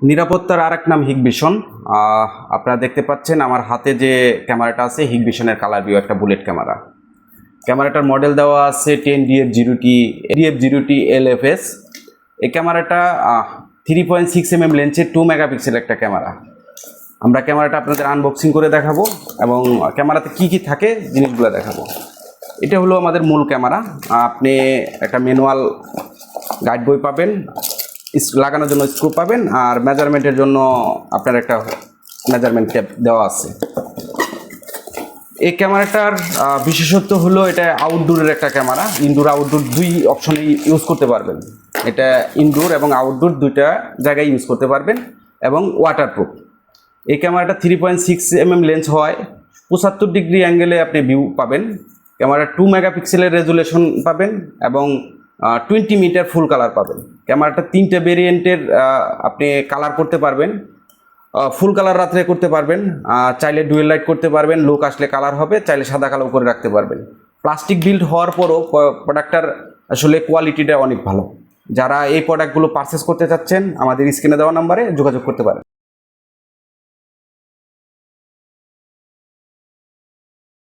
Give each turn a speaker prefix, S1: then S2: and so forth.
S1: নিরাপত্তার আরেক নাম হিগভিশন। আপনারা দেখতে পাচ্ছেন আমার হাতে যে ক্যামেরাটা আছে হিগভিশনের কালার ভিউ একটা বুলেট ক্যামেরা। ক্যামেরাটার মডেল দেওয়া আছে 10DF0T LFS। এই ক্যামেরাটা 3.6mm লেন্সের 2 মেগাপিক্সেল একটা ক্যামেরা। আমরা ক্যামেরাটা আপনাদের আনবক্সিং করে দেখাবো এবং ক্যামেরাতে কি কি থাকে জিনিসগুলো দেখাবো। এটা হলো আমাদের মূল ক্যামেরা। আপনি একটা ম্যানুয়াল গাইড বই পাবেন, লাগানোর জন্য স্ক্রু পাবেন, আর মেজারমেন্টের জন্য আপনার একটা মেজারমেন্ট ট্যাপ দেওয়া আছে। এই ক্যামেরাটার বিশেষত্ব হলো এটা আউটডোরের একটা ক্যামেরা। ইনডোর আউটডোর দুই অপশনে ইউজ করতে পারবেন। এটা ইনডোর এবং আউটডোর দুইটা জায়গায় ইউজ করতে পারবেন এবং ওয়াটারপ্রুফ। এই ক্যামেরাটা 3.6mm লেন্স হয়, 75 ডিগ্রি অ্যাঙ্গেলে আপনি ভিউ পাবেন। ক্যামেরা 2 মেগাপিক্সেলের রেজুলেশন পাবেন এবং 20 মিটার ফুল কালার পাবেন। ক্যামেরাটা 3টে ভেরিয়েন্টের আপনি কালার করতে পারবেন। ফুল কালার রাত্রে করতে পারবেন, চাইলে ডুয়েল লাইট করতে পারবেন, লুক আসলে কালার হবে, চাইলে সাদা কালো করে রাখতে পারবেন। প্লাস্টিক বিল্ড হওয়ার পরও প্রোডাক্টটার আসলে কোয়ালিটিটা অনেক ভালো। যারা এই প্রোডাক্টগুলো পারচেস করতে চাচ্ছেন আমাদের স্ক্রিনে দেওয়া নাম্বারে যোগাযোগ করতে পারেন।